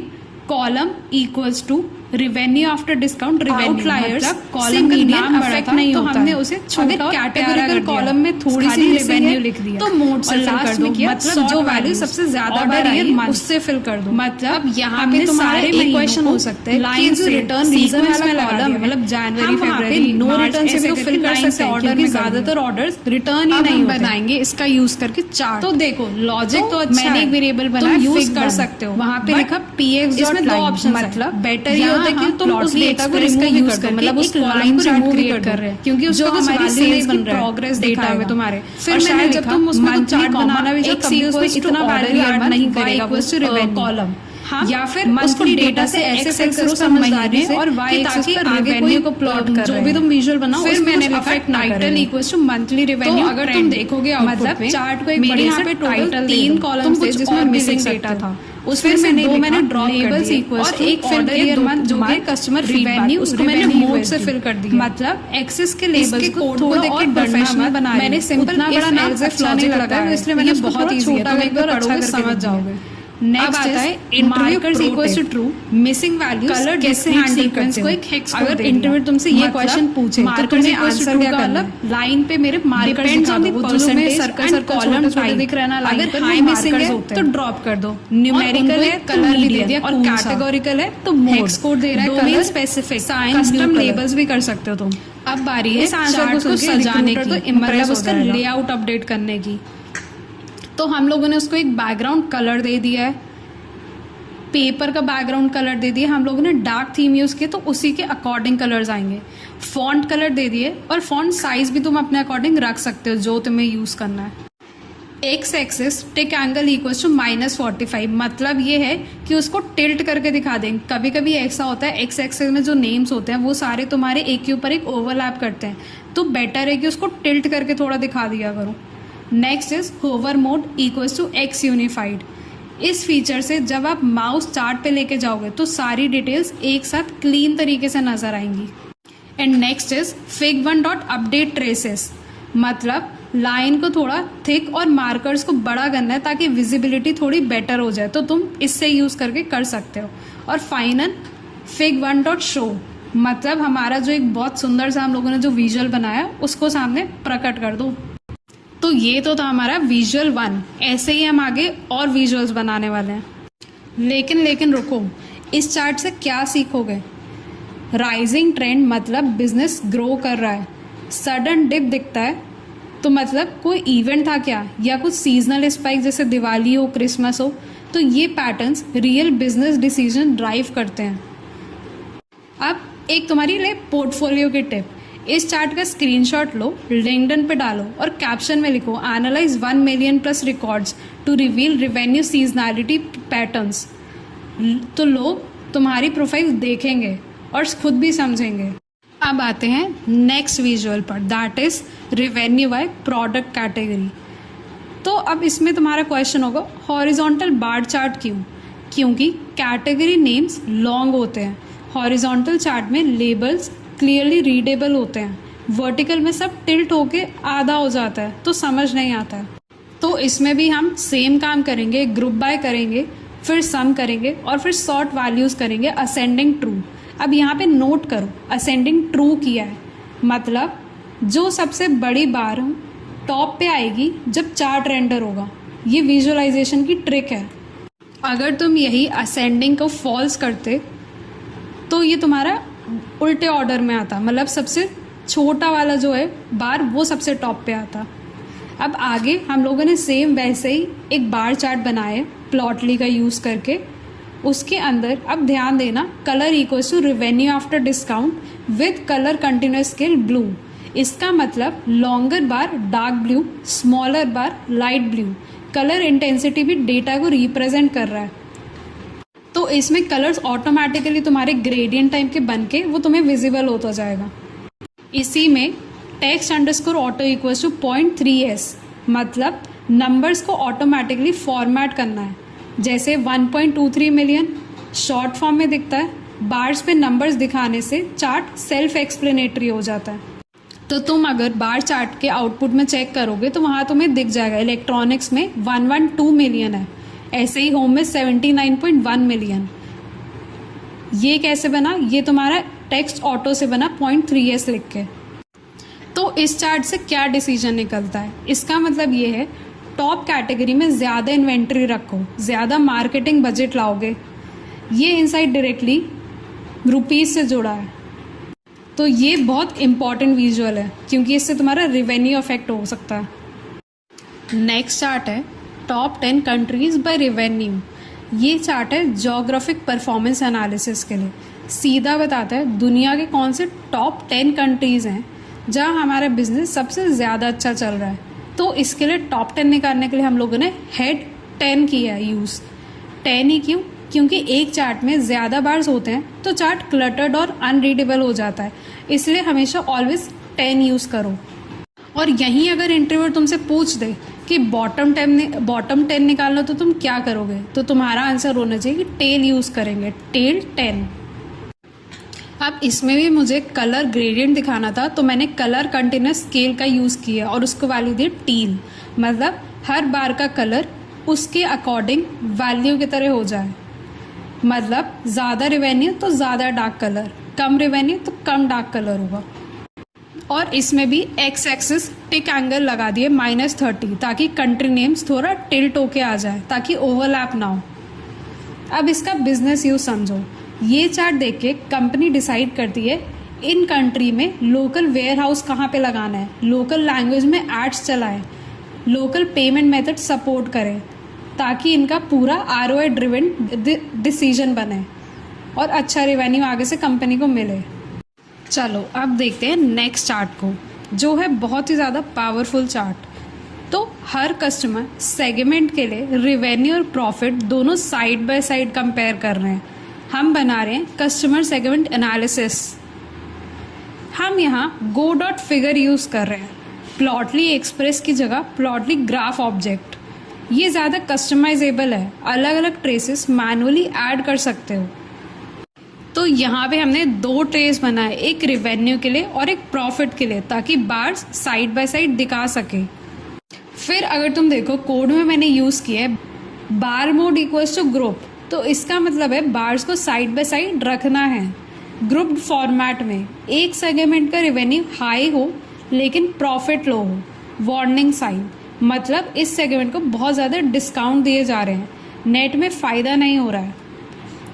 column equals to revenue after discount revenue, outliers column का नाम अफेक्ट नहीं होता, तो हमने उसे छोटा कैटेगोरिकल कॉलम में थोड़ी सी रिवेन्यू लिख दिया, तो मोड से फिल कर दो, मतलब जो वैल्यू सबसे ज्यादा बार आई है उससे फिल कर दो। मतलब यहाँ पे तुम्हारे इक्वेशन हो सकते हैं, लाइन से रिटर्न रीजन वाला कॉलम, मतलब जनवरी फरवरी नो रिटर्न से भी फिल कर सकते हैं ऑर्डर में। ज्यादातर ऑर्डर्स रिटर्न ही नहीं बनाएंगे इसका यूज करके चार्ट। तो देखो लॉजिक तो अच्छा, मैंने एक वेरिएबल बनाया, यूज कर सकते हो। वहाँ पे लिखा PX, इसमें दो ऑप्शन, मतलब बेटर ये होता है कि तुम उस डेटा को इसका यूज कर, मतलब उस लाइन को रिमूव क्रिएट कर रहे हैं, क्योंकि उसको हमारी सेल्स की प्रोग्रेस डेटा में तुम्हारे। फिर मैंने जब तुम उसमें चार्ट बनाना भी जो कभी उसमें इतना वैल्यू ऐड नहीं करेगा वो कॉलम, हाँ, या फिर मंथली डेटा से ऐसे सेल करो समझदारी से, और वाई एक्सिस पर रेवेन्यू को प्लॉट कर जो भी तुम विजुअल बनाओ फिर मैंने लिखा title equals to monthly revenue. तो अगर तुम देखोगे आउटपुट मतलब में चार्ट को एक मेरे बड़े यहाँ से पे टोटल टाइटल 3 कॉलम्स थे जिसमें मिसिंग डेटा था, उसमें से 2 मैंने ड्रॉप कर दिए और एक ऑर्डर ईयर मंथ जो कि कस्टमर रिवेन्यू उसको मैंने मोड से फिल कर दिया। मतलब एक्सेस के लेबल्स को कोड थोड़ा को देख के और डरना प्रोफेशनल मत, बना मैंने सिंपल उतना बड़ा नाम अच्छा नहीं लगता है, इसलिए मैंने बहुत ईजी है, तुम एक बार पढ़ोगे अच्छा समझ जाओगे। नेक्स्ट आता है markers equals to true, missing values colour कैसे हैंडल करते हो। को एक हेक्स अगर इंटरव्यू तुमसे ये क्वेश्चन पूछे तो मार्कर्स तुम्हें इक्वल्स टू आंसर ट्रू क्या का करना मतलब है। लाइन पे मेरे markers depends on the percentage circle and circle column छोटे टाइप। दिख रहा है ना, लाइन अगर पर हाई मिसिंग है होते तो हैं। ड्रॉप कर दो, न्यूमेरिकल है तो कलर भी दे मीडियम दिया, और कौन सा। कैटेगोरिकल है तो हेक्स कोड दे रहा है, domain colour specific sign custom labels भी कर सकते हो तुम। अब बारी है इस आंसर को उसको सजाने सजाने की, की, मतलब मतलब उसका उसका लेआउट अपडेट करने की। तो हम लोगों ने उसको एक बैकग्राउंड कलर दे दिया है, पेपर का बैकग्राउंड कलर दे दिया, हम लोगों ने डार्क थीम यूज़ किया तो उसी के अकॉर्डिंग कलर्स आएंगे। फॉन्ट कलर दे दिए और फॉन्ट साइज भी तुम अपने अकॉर्डिंग रख सकते हो जो तुम्हें यूज़ करना है। X axis tick angle equals to -45, मतलब ये है कि उसको टिल्ट करके दिखा दें। कभी कभी ऐसा होता है एक्स एक्सिस में जो नेम्स होते हैं वो सारे तुम्हारे एक के ऊपर एक ओवरलैप करते हैं, तो बेटर है कि उसको टिल्ट करके थोड़ा दिखा दिया करो। Next is hover mode equals to X unified. इस फीचर से जब आप माउस चार्ट पे लेके जाओगे तो सारी डिटेल्स एक साथ क्लीन तरीके से नजर आएंगी। And next is fig one dot update traces, मतलब लाइन को थोड़ा थिक और मार्कर्स को बड़ा करना है ताकि विजिबिलिटी थोड़ी बेटर हो जाए, तो तुम इससे यूज़ करके कर सकते हो। और final fig one dot show, मतलब हमारा जो एक बहुत सुंदर सा हम लोगों ने जो विजुअल बनाया उसको सामने प्रकट कर दो। तो ये तो था हमारा विजुअल 1। ऐसे ही हम आगे और विजुअल्स बनाने वाले हैं। लेकिन रुको, इस चार्ट से क्या सीखोगे। राइजिंग ट्रेंड मतलब बिजनेस ग्रो कर रहा है, सडन डिप दिखता है तो मतलब कोई इवेंट था क्या, या कुछ सीजनल स्पाइक जैसे दिवाली हो, क्रिसमस हो, तो ये patterns real business decision drive करते हैं। अब एक तुम्हारी लिए पोर्टफोलियो की टिप, इस चार्ट का स्क्रीनशॉट लो, लिंक्डइन पे डालो और कैप्शन में लिखो analyse 1 million plus records to reveal revenue seasonality patterns. तो लोग तुम्हारी प्रोफाइल देखेंगे और खुद भी समझेंगे। अब आते हैं नेक्स्ट विजुअल पर, that is revenue by product category. तो अब इसमें तुम्हारा क्वेश्चन होगा हॉरिजॉन्टल बार चार्ट क्यों? क्योंकि कैटेगरी नेम्स लॉन्ग होते हैं, हॉरिजॉन्टल चार्ट में लेबल्स क्लियरली रीडेबल होते हैं, वर्टिकल में सब टिल्ट होके आधा हो जाता है तो समझ नहीं आता है। तो इसमें भी हम सेम काम करेंगे, ग्रुप बाय करेंगे, फिर सम करेंगे और फिर सॉर्ट वैल्यूज़ करेंगे असेंडिंग ट्रू। अब यहाँ पे नोट करो असेंडिंग ट्रू किया है, मतलब जो सबसे बड़ी बार टॉप पे आएगी जब चार्ट रेंडर होगा। ये विजुअलाइजेशन की ट्रिक है। अगर तुम यही असेंडिंग को फॉल्स करते तो ये तुम्हारा उल्टे ऑर्डर में आता, मतलब सबसे छोटा वाला जो है बार वो सबसे टॉप पे आता। अब आगे हम लोगों ने सेम वैसे ही एक बार चार्ट बनाए प्लॉटली का यूज़ करके। उसके अंदर अब ध्यान देना colour equals to revenue after discount with colour continuous scale blue. इसका मतलब longer bar dark blue, smaller bar light blue. Colour intensity भी डेटा को रिप्रेजेंट कर रहा है, तो इसमें कलर्स ऑटोमेटिकली तुम्हारे ग्रेडियंट टाइप के बन के वो तुम्हें विजिबल होता जाएगा। इसी में text underscore auto equals to 0.3s, मतलब नंबर्स को ऑटोमेटिकली फॉर्मेट करना है। जैसे 1.23 मिलियन शॉर्ट फॉर्म में दिखता है, बार्स पे नंबर्स दिखाने से चार्ट सेल्फ एक्सप्लेनेटरी हो जाता है। तो तुम अगर बार चार्ट के आउटपुट में चेक करोगे तो वहाँ तुम्हें दिख जाएगा इलेक्ट्रॉनिक्स में 112 मिलियन है, ऐसे ही होम में 79.1 मिलियन। ये कैसे बना? ये तुम्हारा टेक्स्ट ऑटो से बना 0.3s लिख के। तो इस चार्ट से क्या डिसीजन निकलता है? इसका मतलब ये है टॉप कैटेगरी में ज़्यादा इन्वेंट्री रखो, ज़्यादा मार्केटिंग बजट लाओगे। ये इनसाइट डायरेक्टली रुपीज़ से जुड़ा है, तो ये बहुत इंपॉर्टेंट विजुअल है क्योंकि इससे तुम्हारा रेवेन्यू अफेक्ट हो सकता है। नेक्स्ट चार्ट है टॉप 10 कंट्रीज बाय रेवेन्यू। ये चार्ट है जोग्राफिक परफॉर्मेंस एनालिसिस के लिए, सीधा बताता है दुनिया के कौन से टॉप 10 कंट्रीज़ हैं जहाँ हमारा बिजनेस सबसे ज़्यादा अच्छा चल रहा है। तो इसके लिए टॉप 10 निकालने के लिए हम लोगों ने हेड 10 किया है यूज़। 10 ही क्यों? क्योंकि एक चार्ट में ज़्यादा बार्स होते हैं तो चार्ट क्लटर्ड और अनरीडेबल हो जाता है, इसलिए हमेशा ऑलवेज 10 यूज़ करो। और यहीं अगर इंटरव्यूअर तुमसे पूछ दे कि बॉटम 10 निकालना तो तुम क्या करोगे, तो तुम्हारा आंसर होना चाहिए कि टेल यूज़ करेंगे, टेल 10। अब इसमें भी मुझे कलर ग्रेडियंट दिखाना था, तो मैंने कलर कंटिन्यूस स्केल का यूज़ किया और उसको वैल्यू दी टील, मतलब हर बार का कलर उसके अकॉर्डिंग वैल्यू की तरह हो जाए। मतलब ज़्यादा रेवेन्यू तो ज़्यादा डार्क कलर, कम रेवेन्यू तो कम डार्क कलर होगा। और इसमें भी एक्स एक्सिस टिक एंगल लगा दिए -30, ताकि कंट्री नेम्स थोड़ा टिल्ट होके आ जाए, ताकि ओवरलैप ना हो। अब इसका बिजनेस यूज समझो। ये चार्ट देख के कंपनी डिसाइड करती है इन कंट्री में लोकल वेयर हाउस कहाँ पे लगाना है, लोकल लैंग्वेज में एड्स चलाएं, लोकल पेमेंट मेथड सपोर्ट करें, ताकि इनका पूरा ROI ड्रिवन डिसीजन बने और अच्छा रेवेन्यू आगे से कंपनी को मिले। चलो अब देखते हैं नेक्स्ट चार्ट को, जो है बहुत ही ज़्यादा पावरफुल चार्ट। तो हर कस्टमर सेगमेंट के लिए रेवेन्यू और प्रॉफिट दोनों साइड बाय साइड कंपेयर कर रहे हैं। हम बना रहे हैं कस्टमर सेगमेंट एनालिसिस। हम यहाँ go.figure यूज़ कर रहे हैं, प्लॉटली एक्सप्रेस की जगह प्लॉटली ग्राफ ऑब्जेक्ट। ये ज़्यादा कस्टमाइजेबल है, अलग अलग ट्रेसेस मैनुअली ऐड कर सकते हो। तो यहाँ पे हमने 2 ट्रेस बनाए, एक रेवेन्यू के लिए और एक प्रॉफिट के लिए, ताकि बार्स साइड बाय साइड दिखा सके। फिर अगर तुम देखो कोड में मैंने यूज़ किया है बार मोड इक्वल्स टू ग्रुप, तो इसका मतलब है बार्स को साइड बाय साइड रखना है ग्रुप्ड फॉर्मेट में। एक सेगमेंट का रेवेन्यू हाई हो लेकिन प्रॉफिट लो हो, वार्निंग साइन, मतलब इस सेगमेंट को बहुत ज़्यादा डिस्काउंट दिए जा रहे हैं, नेट में फ़ायदा नहीं हो रहा है।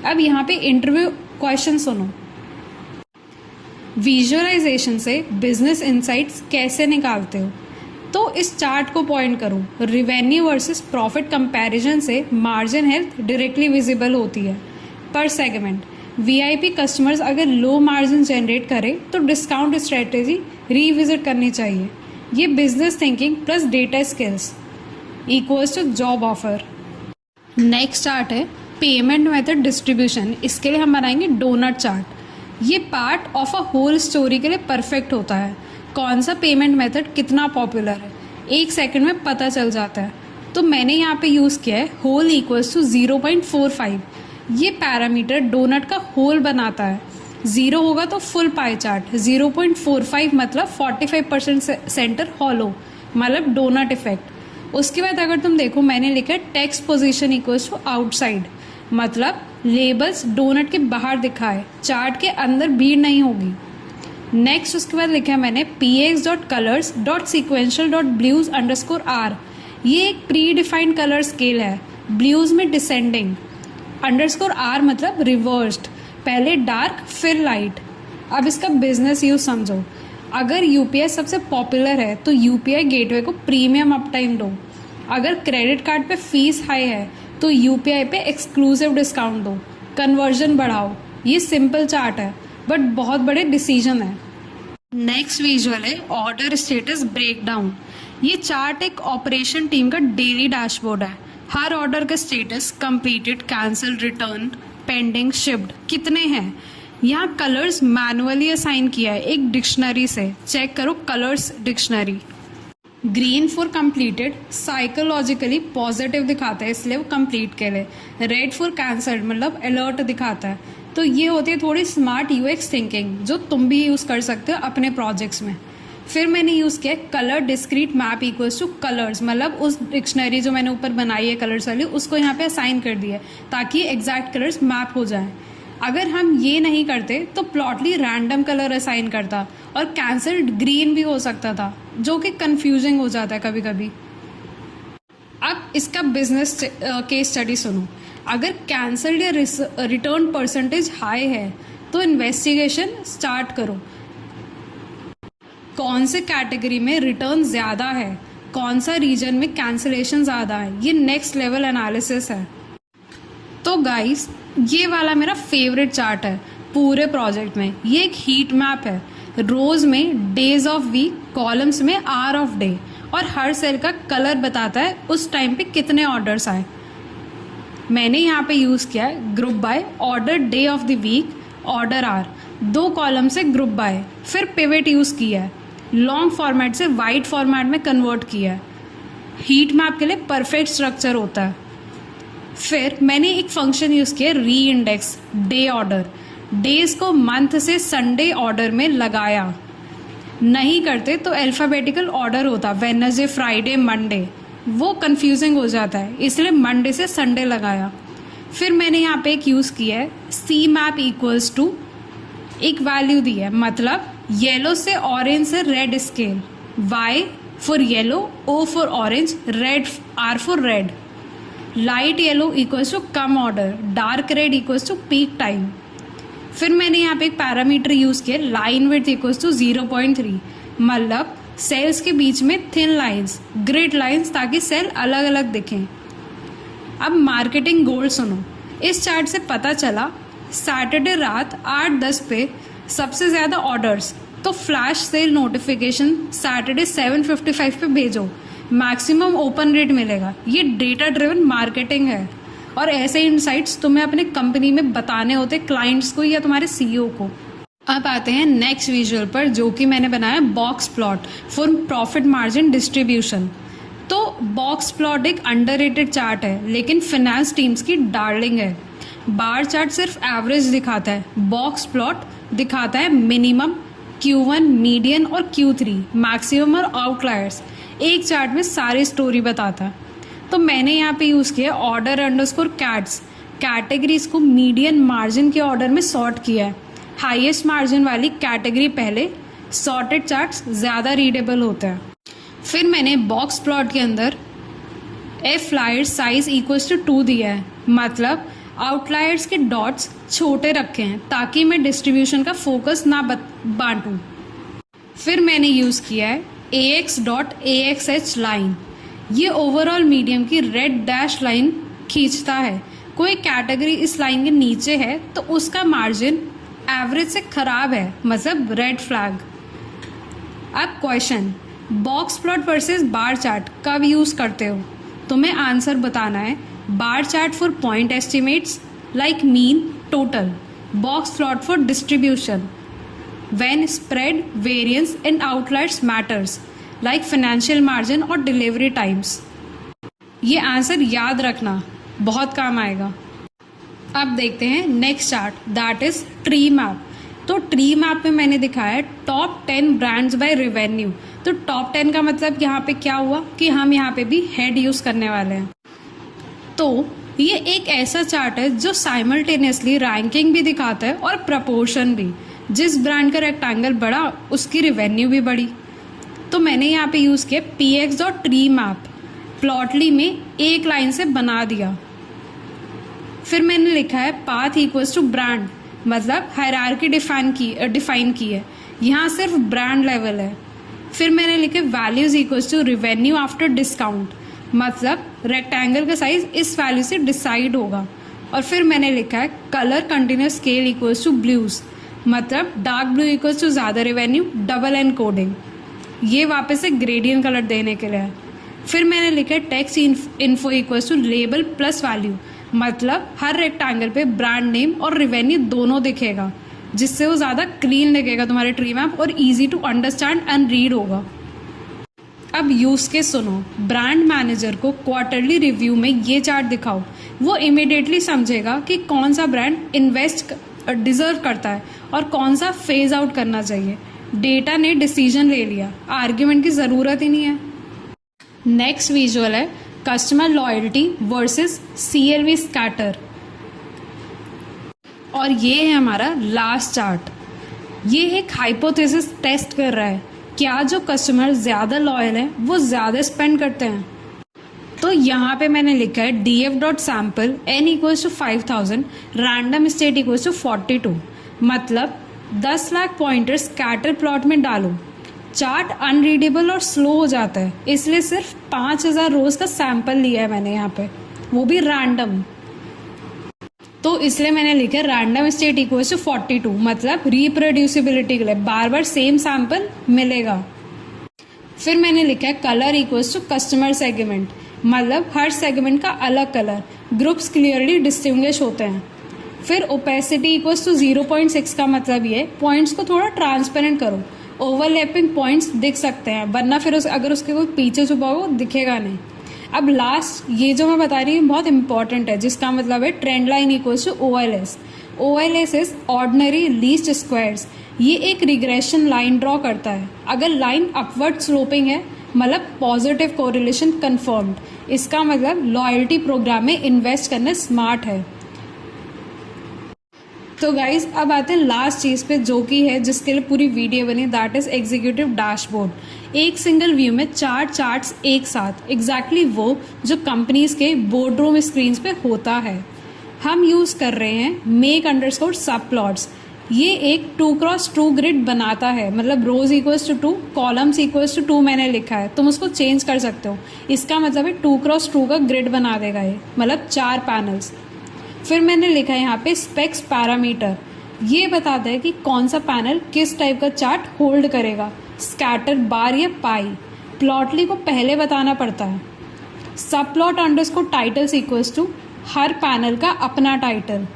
अब यहाँ पे इंटरव्यू क्वेश्चन सुनो। विजुअलाइजेशन से बिजनेस इनसाइट्स कैसे निकालते हो? तो इस चार्ट को पॉइंट करो, रिवेन्यू वर्सेस प्रॉफिट कंपैरिजन से मार्जिन हेल्थ डायरेक्टली विजिबल होती है पर सेगमेंट। वीआईपी कस्टमर्स अगर लो मार्जिन जनरेट करें तो डिस्काउंट स्ट्रेटेजी रीविजिट करनी चाहिए। ये business thinking plus data skills equals to job offer. Next chart है पेमेंट मेथड डिस्ट्रीब्यूशन। इसके लिए हम बनाएंगे डोनट चार्ट। ये part of a whole story के लिए परफेक्ट होता है। कौन सा पेमेंट मेथड कितना पॉपुलर है 1 सेकंड में पता चल जाता है। तो मैंने यहाँ पे यूज़ किया है होल इक्वल्स टू 0.45। ये पैरामीटर डोनट का होल बनाता है। 0 होगा तो फुल पाई चार्ट, 0.45 मतलब 45% सेंटर हॉलो, मतलब डोनट इफेक्ट। उसके बाद अगर तुम देखो मैंने लिखा है text position equals to outside, मतलब लेबल्स डोनट के बाहर दिखाए, चार्ट के अंदर भीड़ नहीं होगी। नेक्स्ट उसके बाद लिखा है मैंने px.colors.sequential.blues_r। ये एक प्री डिफाइंड कलर स्केल है, ब्लूज में डिसेंडिंग, _r मतलब रिवर्स्ड, पहले डार्क फिर लाइट। अब इसका बिजनेस यूज समझो। अगर यूपीआई सबसे पॉपुलर है तो यूपीआई गेटवे को प्रीमियम अप टाइम दो। अगर क्रेडिट कार्ड पे फीस हाई है तो यूपीआई पे एक्सक्लूसिव डिस्काउंट दो, कन्वर्जन बढ़ाओ। ये सिंपल चार्ट है बट बहुत बड़े डिसीजन है। नेक्स्ट विजुअल है ऑर्डर स्टेटस ब्रेकडाउन। ये चार्ट एक ऑपरेशन टीम का डेली डैशबोर्ड है। हर ऑर्डर का status completed, cancel, return, pending, shipped कितने हैं। यहाँ कलर्स मैनुअली असाइन किया है एक डिक्शनरी से। चेक करो colours dictionary. Green for completed psychologically positive दिखाता है, इसलिए वो कंप्लीट के लिए। रेड फॉर कैंसल्ड मतलब अलर्ट दिखाता है। तो ये होती है थोड़ी स्मार्ट यूएक्स थिंकिंग जो तुम भी यूज़ कर सकते हो अपने प्रोजेक्ट्स में। फिर मैंने यूज़ किया colour discrete map equals two colours, मतलब उस डिक्शनरी जो मैंने ऊपर बनाई है कलर्स वाली उसको यहाँ पे असाइन कर दिया है ताकि एग्जैक्ट कलर्स मैप हो जाएं। अगर हम ये नहीं करते तो प्लॉटली रैंडम कलर असाइन करता और कैंसल्ड ग्रीन भी हो सकता था, जो कि कंफ्यूजिंग हो जाता है कभी कभी। अब इसका बिजनेस केस स्टडी सुनो। अगर कैंसल्ड या रिटर्न परसेंटेज हाई है तो इन्वेस्टिगेशन स्टार्ट करो। कौन से कैटेगरी में रिटर्न ज़्यादा है, कौन सा रीजन में कैंसलेशन ज़्यादा है, ये नेक्स्ट लेवल एनालिसिस है। तो गाइस ये वाला मेरा फेवरेट चार्ट है पूरे प्रोजेक्ट में। ये एक हीट मैप है, रोज में डेज ऑफ वीक, कॉलम्स में आवर ऑफ डे, और हर सेल का कलर बताता है उस टाइम पे कितने ऑर्डर्स आए। मैंने यहाँ पे यूज़ किया है group by, order day of the week, order hour, 2 column से ग्रुप बाय, फिर पिवट यूज़ किया है, लॉन्ग फॉर्मेट से वाइड फॉर्मेट में कन्वर्ट किया है। हीट मैप के लिए परफेक्ट स्ट्रक्चर होता है। फिर मैंने एक फंक्शन यूज़ किया री इंडेक्स डे ऑर्डर, डेज को मंथ से संडे ऑर्डर में लगाया। नहीं करते तो अल्फ़ाबेटिकल ऑर्डर होता, वेडनेसडे, फ्राइडे, मंडे, वो कंफ्यूजिंग हो जाता है, इसलिए मंडे से संडे लगाया। फिर मैंने यहाँ पे एक यूज़ किया है सी मैप इक्वल्स टू, एक वैल्यू दी है, मतलब येलो से ऑरेंज से red scale, Y for yellow, O for orange, red R for red, light yellow equals to कम order, dark red equals to peak time. फिर मैंने यहाँ पे एक पैरामीटर यूज़ किया लाइन विड्थ इक्वल्स टू 0.3, मतलब सेल्स के बीच में थिन लाइंस, ग्रिड लाइंस, ताकि सेल अलग अलग दिखें। अब मार्केटिंग गोल सुनो। इस चार्ट से पता चला सैटरडे रात 8:10 पे सबसे ज़्यादा ऑर्डर्स, तो फ्लैश सेल नोटिफिकेशन सैटरडे 7:55 पे भेजो, मैक्सिमम ओपन रेट मिलेगा। ये डेटा ड्रिवन मार्केटिंग है और ऐसे इनसाइट्स तुम्हें अपने कंपनी में बताने होते क्लाइंट्स को या तुम्हारे सीईओ को। अब आते हैं नेक्स्ट विजुअल पर, जो कि मैंने बनाया box plot for profit margin distribution. तो बॉक्स प्लॉट एक अंडररेटेड चार्ट है, लेकिन फाइनेंस टीम्स की डार्लिंग है। बार चार्ट सिर्फ एवरेज दिखाता है, बॉक्स प्लॉट दिखाता है मिनिमम, Q1, मीडियन और Q3, मैक्सिमम और आउटलायर्स। एक चार्ट में सारी स्टोरी बताता है। तो मैंने यहाँ पे यूज़ किया ऑर्डर अंडरस्कोर कैट्स, कैटेगरीज को मीडियन मार्जिन के ऑर्डर में सॉर्ट किया है। हाईएस्ट मार्जिन वाली कैटेगरी पहले, सॉर्टेड चार्ट्स ज़्यादा रीडेबल होते हैं। फिर मैंने बॉक्स प्लॉट के अंदर flier size equals to 2 दिया है, मतलब आउटलायर्स के डॉट्स छोटे रखे हैं ताकि मैं डिस्ट्रीब्यूशन का फोकस ना बांटूं। फिर मैंने यूज़ किया है AX.AXH लाइन, ये ओवरऑल मीडियम की रेड डैश लाइन खींचता है। कोई कैटेगरी इस लाइन के नीचे है तो उसका मार्जिन एवरेज से ख़राब है, मतलब रेड फ्लैग। अब question, box plot versus bar chart कब यूज़ करते हो? तुम्हें आंसर बताना है। Bar chart for point estimates like mean, total, box plot for distribution when spread, variance and outliers matters like financial margin और delivery times। ये answer याद रखना, बहुत काम आएगा। अब देखते हैं next chart, that is tree map. तो ट्री मैप में मैंने दिखाया है टॉप 10 ब्रांड्स बाय रेवेन्यू। तो टॉप 10 का मतलब यहाँ पे क्या हुआ कि हम यहाँ पे भी हेड यूज़ करने वाले हैं। तो ये एक ऐसा चार्ट है जो साइमल्टेनियसली रैंकिंग भी दिखाता है और प्रपोर्शन भी। जिस ब्रांड का रेक्टेंगल बढ़ा उसकी रेवेन्यू भी बढ़ी। तो मैंने यहाँ पे यूज़ किया px.treemap, प्लॉटली में एक लाइन से बना दिया। फिर मैंने लिखा है पाथ इक्वल्स टू ब्रांड, मतलब हायरार्की डिफाइन की है, यहाँ सिर्फ ब्रांड लेवल है। फिर मैंने लिखे values equals to revenue after discount, मतलब रेक्टेंगल का साइज इस वैल्यू से डिसाइड होगा। और फिर मैंने लिखा है colour continuous scale equals to blues, मतलब डार्क ब्लू इक्वल्स टू ज़्यादा रेवेन्यू, डबल एनकोडिंग, ये वापस से ग्रेडियंट कलर देने के लिए है। फिर मैंने लिखा है text info equals to label plus value, मतलब हर रेक्टेंगल पे ब्रांड नेम और रेवेन्यू दोनों दिखेगा, जिससे वो ज़्यादा क्लीन लगेगा तुम्हारे ट्री मैप और easy to understand and read होगा। अब यूज़ के सुनो, ब्रांड मैनेजर को क्वार्टरली रिव्यू में ये चार्ट दिखाओ, वो इमिडिएटली समझेगा कि कौन सा ब्रांड इन्वेस्ट डिजर्व करता है और कौन सा फेज आउट करना चाहिए। डेटा ने डिसीजन ले लिया, आर्ग्यूमेंट की ज़रूरत ही नहीं है। नेक्स्ट विजुअल है customer loyalty versus CLV scatter, और ये है हमारा लास्ट चार्ट। ये एक हाइपोथेसिस टेस्ट कर रहा है, क्या जो कस्टमर ज़्यादा लॉयल है वो ज़्यादा स्पेंड करते हैं। तो यहाँ पे मैंने लिखा है df.sample n equals to 5000, random state equals to 42, मतलब 10 लाख पॉइंटर्स स्कैटर प्लॉट में डालो। चार्ट अनरीडेबल और स्लो हो जाता है, इसलिए सिर्फ 5000 रोज का सैंपल लिया है मैंने यहाँ पे, वो भी रैंडम। तो इसलिए मैंने लिखा रैंडम स्टेट इक्वल्स टू 42, मतलब रिप्रोड्यूसिबिलिटी के लिए बार बार सेम सैंपल मिलेगा। फिर मैंने लिखा है colour equals to customer segment, मतलब हर सेगमेंट का अलग कलर, ग्रुप्स क्लियरली डिस्टिंग्विश होते हैं। फिर ओपेसिटी इक्वल्स टू 0.6 का मतलब ये पॉइंट्स को थोड़ा ट्रांसपेरेंट करो, ओवरलैपिंग पॉइंट्स दिख सकते हैं, वरना फिर अगर उसके कोई पीछे छुपा हो दिखेगा नहीं। अब लास्ट ये जो मैं बता रही हूँ बहुत इंपॉर्टेंट है, जिसका मतलब है trend line equals to OLS। OLS is ordinary least squares. ये एक रिग्रेशन लाइन ड्रॉ करता है। अगर लाइन अपवर्ड स्लोपिंग है मतलब पॉजिटिव कोरिलेशन कंफर्म्ड, इसका मतलब लॉयल्टी प्रोग्राम में इन्वेस्ट करना स्मार्ट है। तो गाइज अब आते हैं लास्ट चीज़ पे, जो कि है जिसके लिए पूरी वीडियो बनी, दैट इज एग्जीक्यूटिव डैशबोर्ड। एक सिंगल व्यू में 4 चार्ट्स एक साथ, एग्जैक्टली वो जो कंपनीज के बोर्ड रूम स्क्रीन पे होता है। हम यूज़ कर रहे हैं मेक अंडरस्कोर सब प्लॉट्स। ये एक 2x2 ग्रिड बनाता है, मतलब rows equals to 2, columns equals to 2 मैंने लिखा है, तुम उसको चेंज कर सकते हो। इसका मतलब है 2x2 का ग्रिड बना देगा ये, मतलब 4 पैनल्स। फिर मैंने लिखा है यहाँ पे स्पेक्स पैरामीटर, ये बताता है कि कौन सा पैनल किस टाइप का चार्ट होल्ड करेगा, स्कैटर बार या पाई। प्लॉटली को पहले बताना पड़ता है। Subplot underscore titles equals to हर पैनल का अपना टाइटल।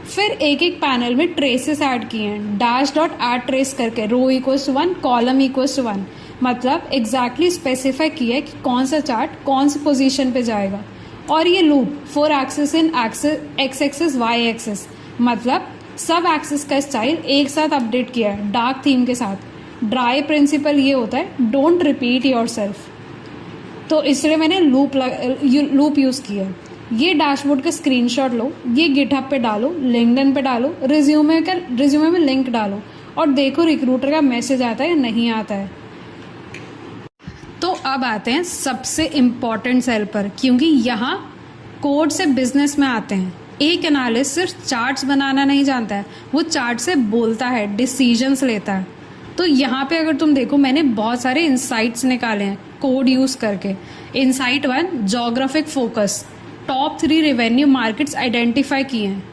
फिर एक एक पैनल में ट्रेसेस ऐड किए हैं, डैश डॉट ऐड ट्रेस करके, row equals to 1, column equals to 1, मतलब एग्जैक्टली स्पेसिफाई किया है कि कौन सा चार्ट कौन सी पोजीशन पे जाएगा। और ये loop 4 axis in x axis y axis, मतलब सब एक्सिस का स्टाइल एक साथ अपडेट किया है डार्क थीम के साथ। ड्राई प्रिंसिपल ये होता है डोंट रिपीट योरसेल्फ, तो इसलिए मैंने लूप यूज़ किया। ये डैशबोर्ड का स्क्रीनशॉट लो, ये गिटहब पे डालो, लिंक्डइन पे डालो, रिज्यूमे में लिंक डालो और देखो रिक्रूटर का मैसेज आता है या नहीं आता है। तो अब आते हैं सबसे इम्पॉर्टेंट सेल पर, क्योंकि यहाँ कोड से बिजनेस में आते हैं। एक एनालिस्ट सिर्फ चार्ट्स बनाना नहीं जानता है, वो चार्ट से बोलता है, डिसीजंस लेता है। तो यहाँ पे अगर तुम देखो मैंने बहुत सारे इंसाइट्स निकाले हैं कोड यूज़ करके। Insight 1 geographic focus, top 3 revenue markets identify किए हैं,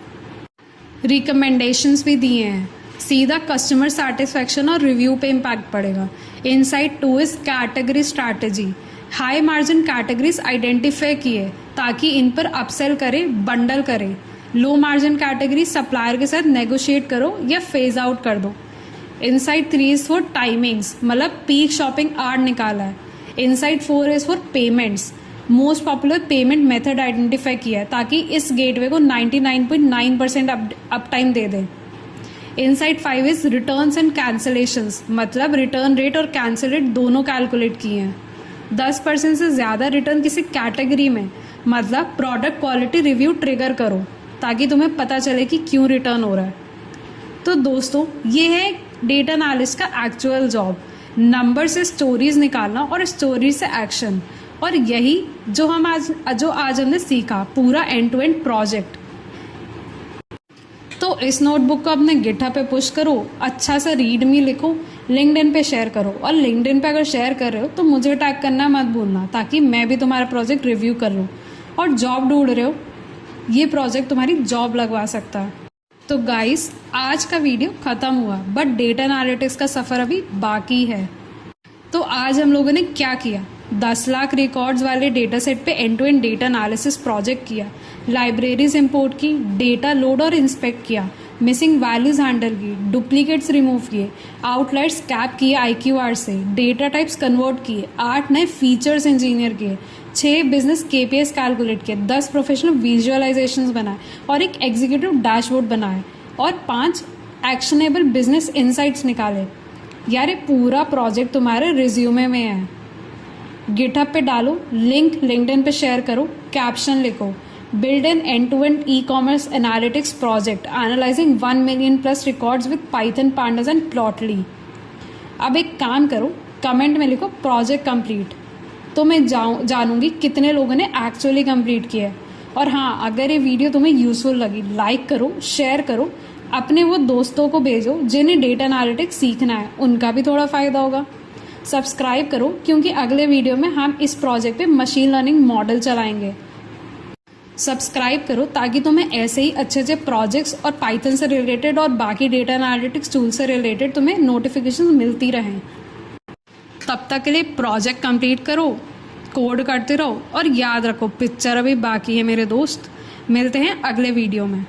रिकमेंडेशंस भी दिए हैं, सीधा कस्टमर सेटिस्फैक्शन और रिव्यू पे इम्पैक्ट पड़ेगा। Insight 2 is category strategy, high margin categories identify किए ताकि इन पर अपसेल करें, बंडल करें। लो मार्जिन कैटेगरी सप्लायर के साथ नेगोशिएट करो या फेज आउट कर दो। इनसाइट 3 इज फॉर टाइमिंग्स, मतलब पीक शॉपिंग आवर निकाला है। Insight 4 is for payments, most popular payment method identify किया है ताकि इस गेटवे को 99.9% अप टाइम दे दें। Insight 5 is returns and cancellations, मतलब रिटर्न रेट और कैंसिल रेट दोनों कैलकुलेट किए हैं। 10% से ज़्यादा रिटर्न किसी कैटेगरी में, मतलब प्रोडक्ट क्वालिटी रिव्यू ट्रिगर करो ताकि तुम्हें पता चले कि क्यों रिटर्न हो रहा है। तो दोस्तों ये है डेटा एनालिस्ट का एक्चुअल जॉब, नंबर से स्टोरीज निकालना और स्टोरीज से एक्शन। और यही जो आज हमने सीखा, पूरा एंड टू एंड प्रोजेक्ट। तो इस नोटबुक को अपने गिटहब पे पुश करो, अच्छा सा रीडमी लिखो, लिंक्डइन पे शेयर करो। और लिंक्डइन पे अगर शेयर कर रहे हो तो मुझे टैग करना मत भूलना, ताकि मैं भी तुम्हारा प्रोजेक्ट रिव्यू कर लूँ। और जॉब ढूंढ रहे हो, ये प्रोजेक्ट तुम्हारी जॉब लगवा सकता है। तो गाइस आज का वीडियो ख़त्म हुआ, बट डेटा एनालिटिक्स का सफ़र अभी बाकी है। तो आज हम लोगों ने क्या किया, 10 लाख रिकॉर्ड्स वाले डेटा सेट पे end to end data analysis project किया, लाइब्रेरीज इंपोर्ट की, डेटा लोड और इंस्पेक्ट किया, मिसिंग वैल्यूज हैंडल की, डुप्लीकेट्स रिमूव किए, आउटलाइट्स कैप किए IQR से, डेटा टाइप्स कन्वर्ट किए, 8 नए फीचर्स इंजीनियर किए, 6 बिजनेस KPIs कैलकुलेट किए, 10 प्रोफेशनल विजुअलाइजेशंस बनाए और एक एग्जीक्यूटिव डैशबोर्ड बनाए और 5 एक्शनेबल बिजनेस इनसाइट्स निकाले। यार ये पूरा प्रोजेक्ट तुम्हारे रिज्यूमे में है, गिटहब पे डालो, लिंक लिंक्डइन पे शेयर करो, कैप्शन लिखो, build an end-to-end e-commerce analytics project analyzing 1 million plus records with Python, Pandas and Plotly। अब एक काम करो, कमेंट में लिखो प्रोजेक्ट कंप्लीट, तो मैं जानूंगी कितने लोगों ने एक्चुअली कंप्लीट किया है। और हाँ, अगर ये वीडियो तुम्हें यूजफुल लगी, लाइक करो, शेयर करो, अपने वो दोस्तों को भेजो जिन्हें डेटा एनालिटिक्स सीखना है, उनका भी थोड़ा फ़ायदा होगा। सब्सक्राइब करो, क्योंकि अगले वीडियो में हम इस प्रोजेक्ट पे मशीन लर्निंग मॉडल चलाएंगे। सब्सक्राइब करो ताकि तुम्हें ऐसे ही अच्छे अच्छे प्रोजेक्ट्स और पाइथन से रिलेटेड और बाकी डेटा एनालिटिक्स टूल से रिलेटेड तुम्हें नोटिफिकेशन मिलती रहें। तब तक के लिए प्रोजेक्ट कंप्लीट करो, कोड करते रहो और याद रखो पिक्चर अभी बाकी है मेरे दोस्त। मिलते हैं अगले वीडियो में।